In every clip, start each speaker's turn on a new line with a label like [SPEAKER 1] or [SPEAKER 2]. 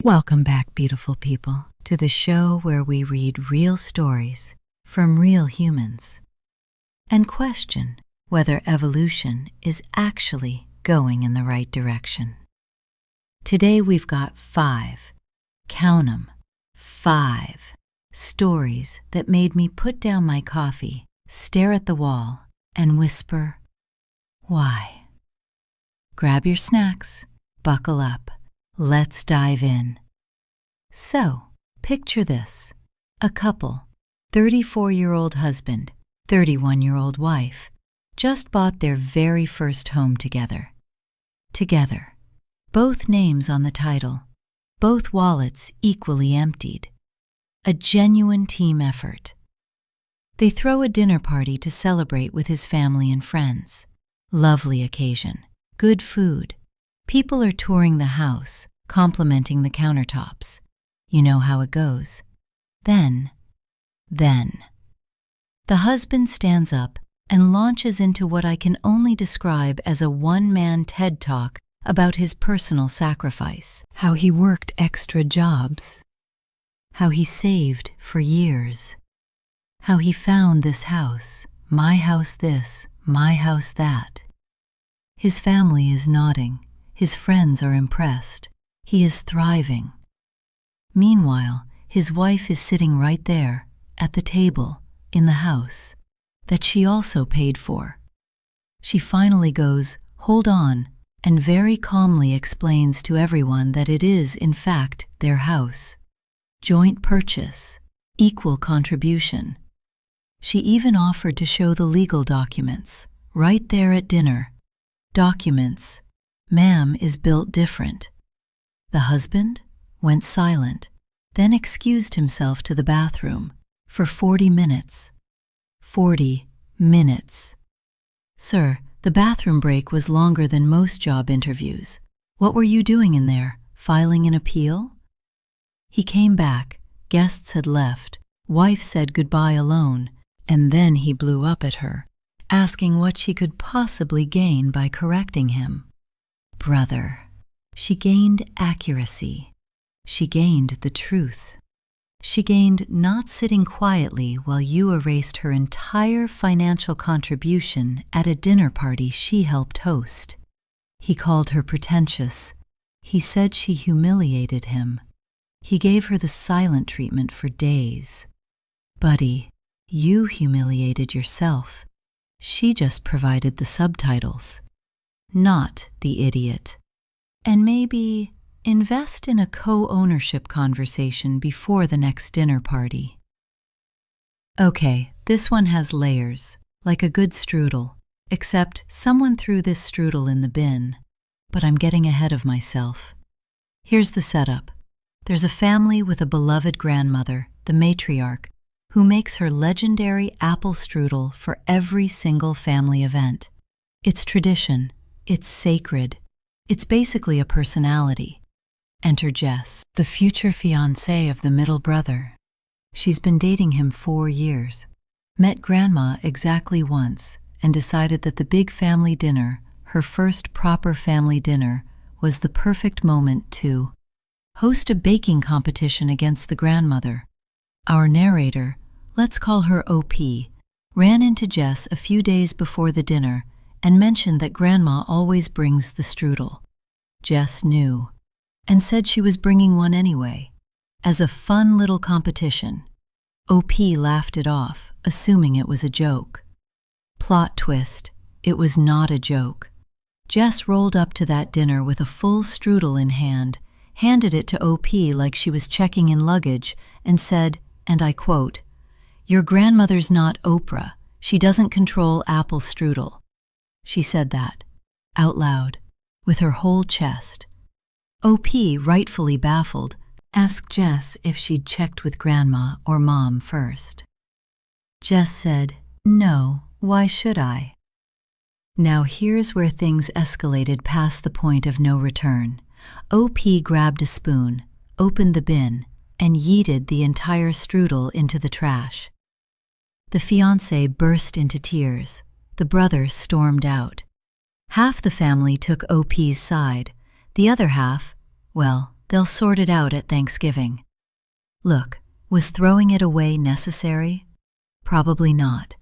[SPEAKER 1] Welcome back, beautiful people, to the show where we read real stories from real humans and question whether evolution is actually going in the right direction. Today we've got 5, count 'em, 5 stories that made me put down my coffee, stare at the wall, and whisper, "Why?" Grab your snacks, buckle up. Let's dive in. So, picture this. A couple, 34-year-old husband, 31-year-old wife, just bought their very first home together. Together. Both names on the title. Both wallets equally emptied. A genuine team effort. They throw a dinner party to celebrate with his family and friends. Lovely occasion. Good food. People are touring the house, complimenting the countertops. You know how it goes. Then, the husband stands up and launches into what I can only describe as a one-man TED Talk about his personal sacrifice. How he worked extra jobs. How he saved for years. How he found this house, my house this, my house that. His family is nodding. His friends are impressed. He is thriving. Meanwhile, his wife is sitting right there, at the table, in the house, that she also paid for. She finally goes, "Hold on," and very calmly explains to everyone that it is, in fact, their house. Joint purchase, equal contribution. She even offered to show the legal documents, right there at dinner. Documents. Ma'am is built different. The husband went silent, then excused himself to the bathroom for 40 minutes. 40 minutes. Sir, the bathroom break was longer than most job interviews. What were you doing in there? Filing an appeal? He came back. Guests had left. Wife said goodbye alone, and then he blew up at her, asking what she could possibly gain by correcting him. Brother. She gained accuracy. She gained the truth. She gained not sitting quietly while you erased her entire financial contribution at a dinner party she helped host. He called her pretentious. He said she humiliated him. He gave her the silent treatment for days. Buddy, you humiliated yourself. She just provided the subtitles. Not the idiot. And maybe invest in a co-ownership conversation before the next dinner party. Okay, this one has layers, like a good strudel, except someone threw this strudel in the bin. But I'm getting ahead of myself. Here's the setup. There's a family with a beloved grandmother, the matriarch, who makes her legendary apple strudel for every single family event. It's tradition. It's sacred. It's basically a personality. Enter Jess, the future fiancée of the middle brother. She's been dating him 4 years, met Grandma exactly once, and decided that the big family dinner, her first proper family dinner, was the perfect moment to host a baking competition against the grandmother. Our narrator, let's call her OP, ran into Jess a few days before the dinner and mentioned that Grandma always brings the strudel. Jess knew, and said she was bringing one anyway, as a fun little competition. OP laughed it off, assuming it was a joke. Plot twist, it was not a joke. Jess rolled up to that dinner with a full strudel in hand, handed it to OP like she was checking in luggage, and said, and I quote, "Your grandmother's not Oprah. She doesn't control apple strudel." She said that, out loud, with her whole chest. OP, rightfully baffled, asked Jess if she'd checked with Grandma or Mom first. Jess said, "No, why should I?" Now here's where things escalated past the point of no return. OP grabbed a spoon, opened the bin, and yeeted the entire strudel into the trash. The fiancé burst into tears. The brother stormed out. Half the family took OP's side. The other half, well, They'll sort it out at Thanksgiving. Look, was throwing it away necessary? Probably not.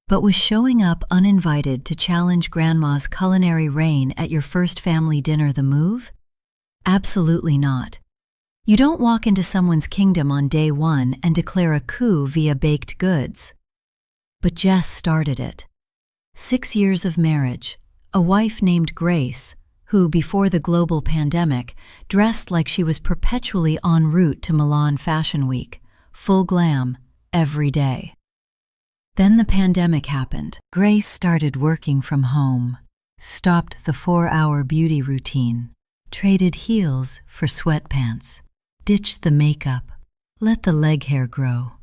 [SPEAKER 1] But was showing up uninvited to challenge Grandma's culinary reign at your first family dinner the move? Absolutely not. You don't walk into someone's kingdom on day one and declare a coup via baked goods. But Jess started it. 6 years of marriage, a wife named Grace, who, before the global pandemic, dressed like she was perpetually en route to Milan Fashion Week, full glam, every day. Then the pandemic happened. Grace started working from home, stopped the 4-hour beauty routine, traded heels for sweatpants, ditched the makeup, let the leg hair grow,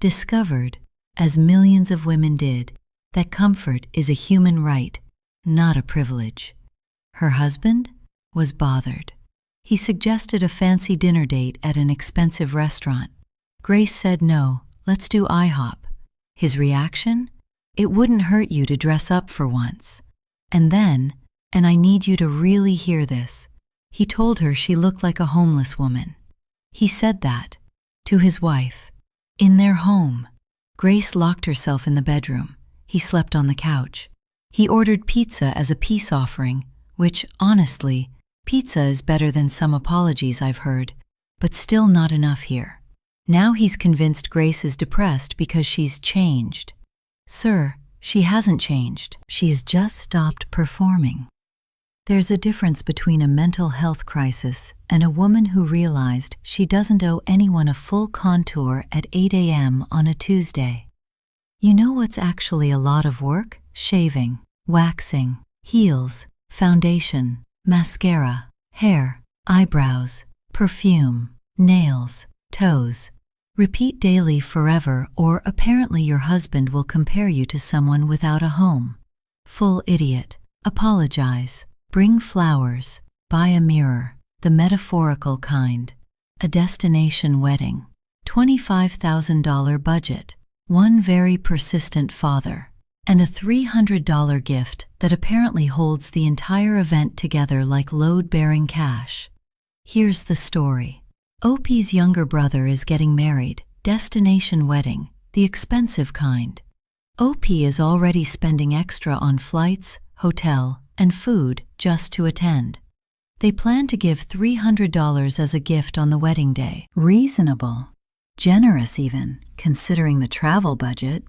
[SPEAKER 1] discovered, as millions of women did, that comfort is a human right, not a privilege. Her husband was bothered. He suggested a fancy dinner date at an expensive restaurant. Grace said no, let's do IHOP. His reaction? It wouldn't hurt you to dress up for once. And then, and I need you to really hear this, he told her she looked like a homeless woman. He said that to his wife, in their home. Grace locked herself in the bedroom. He slept on the couch. He ordered pizza as a peace offering, which, honestly, pizza is better than some apologies I've heard, but still not enough here. Now he's convinced Grace is depressed because she's changed. Sir, she hasn't changed. She's just stopped performing. There's a difference between a mental health crisis and a woman who realized she doesn't owe anyone a full contour at 8 a.m. on a Tuesday. You know what's actually a lot of work? Shaving, waxing, heels, foundation, mascara, hair, eyebrows, perfume, nails, toes. Repeat daily forever, or apparently your husband will compare you to someone without a home. Full idiot. Apologize. Bring flowers. Buy a mirror. The metaphorical kind. A destination wedding. $25,000 budget. One very persistent father. And a $300 gift that apparently holds the entire event together like load-bearing cash. Here's the story. OP's younger brother is getting married, destination wedding, the expensive kind. OP is already spending extra on flights, hotel, and food just to attend. They plan to give $300 as a gift on the wedding day. Reasonable. Generous even, considering the travel budget.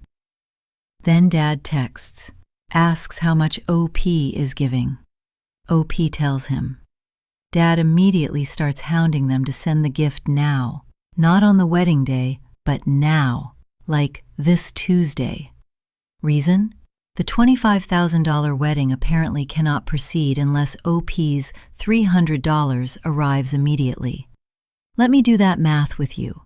[SPEAKER 1] Then Dad texts, asks how much OP is giving. OP tells him. Dad immediately starts hounding them to send the gift now, not on the wedding day, but now, like this Tuesday. Reason? The $25,000 wedding apparently cannot proceed unless OP's $300 arrives immediately. Let me do that math with you.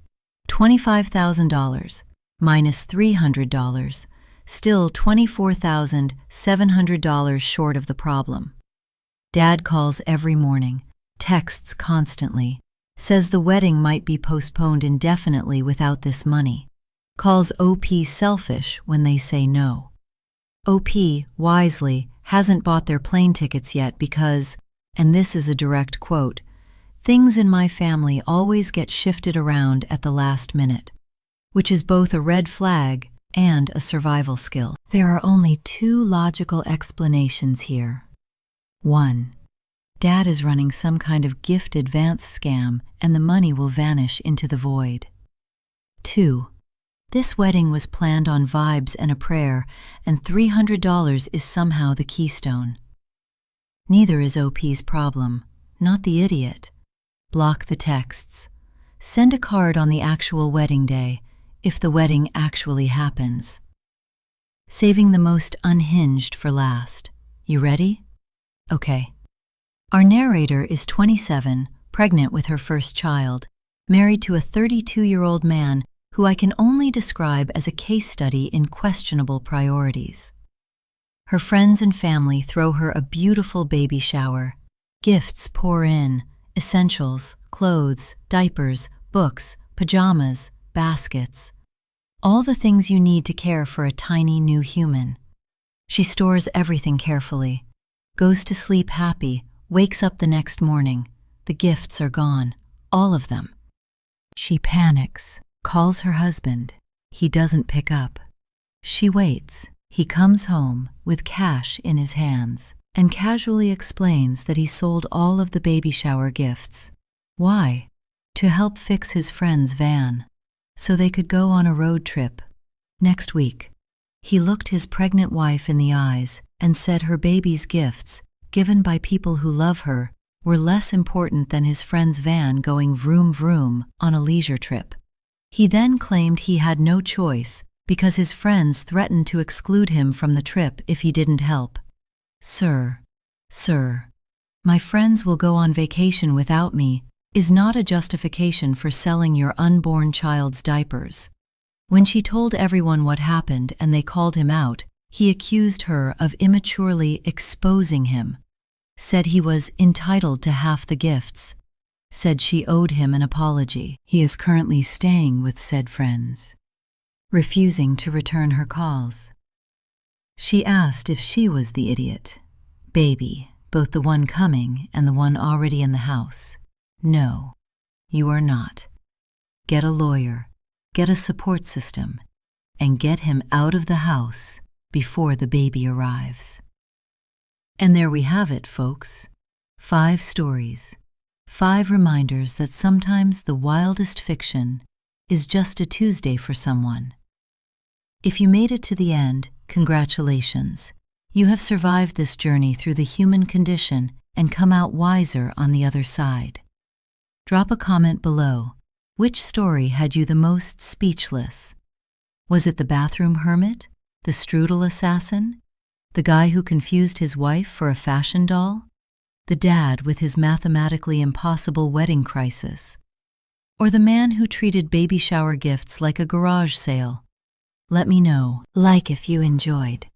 [SPEAKER 1] $25,000 minus $300, still $24,700 short of the problem. Dad calls every morning. Texts constantly, says the wedding might be postponed indefinitely without this money, calls OP selfish when they say no. OP, wisely, hasn't bought their plane tickets yet because, and this is a direct quote, things in my family always get shifted around at the last minute, which is both a red flag and a survival skill. There are only two logical explanations here. 1. Dad is running some kind of gift advance scam and the money will vanish into the void. 2. This wedding was planned on vibes and a prayer, and $300 is somehow the keystone. Neither is OP's problem, not the idiot. Block the texts. Send a card on the actual wedding day, if the wedding actually happens. Saving the most unhinged for last. You ready? Okay. Our narrator is 27, pregnant with her first child, married to a 32-year-old man who I can only describe as a case study in questionable priorities. Her friends and family throw her a beautiful baby shower. Gifts pour in, essentials, clothes, diapers, books, pajamas, baskets. All the things you need to care for a tiny new human. She stores everything carefully, goes to sleep happy, wakes up the next morning. The gifts are gone, All of them. She panics, calls her husband. He doesn't pick up. She waits. He comes home with cash in his hands and casually explains that he sold all of the baby shower gifts. Why? To help fix his friend's van, so they could go on a road trip. Next week, he looked his pregnant wife in the eyes and said her baby's gifts, given by people who love her, were less important than his friend's van going vroom vroom on a leisure trip. He then claimed he had no choice because his friends threatened to exclude him from the trip if he didn't help. Sir, my friends will go on vacation without me is not a justification for selling your unborn child's diapers. When she told everyone what happened and they called him out, he accused her of immaturely exposing him, said he was entitled to half the gifts, said she owed him an apology. He is currently staying with said friends, refusing to return her calls. She asked if she was the idiot. Baby, both the one coming and the one already in the house. No, you are not. Get a lawyer, get a support system, and get him out of the house before the baby arrives. And there we have it, folks. 5 stories, 5 reminders that sometimes the wildest fiction is just a Tuesday for someone. If you made it to the end, congratulations. You have survived this journey through the human condition and come out wiser on the other side. Drop a comment below. Which story had you the most speechless? Was it the bathroom hermit, the strudel assassin, the guy who confused his wife for a fashion doll, the dad with his mathematically impossible wedding crisis, or the man who treated baby shower gifts like a garage sale? Let me know. Like if you enjoyed.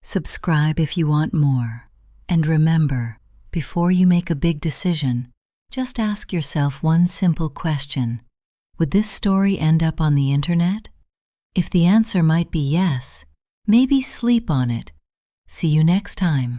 [SPEAKER 1] Subscribe if you want more. And remember, before you make a big decision, just ask yourself one simple question. Would this story end up on the internet? If the answer might be yes, maybe sleep on it. See you next time.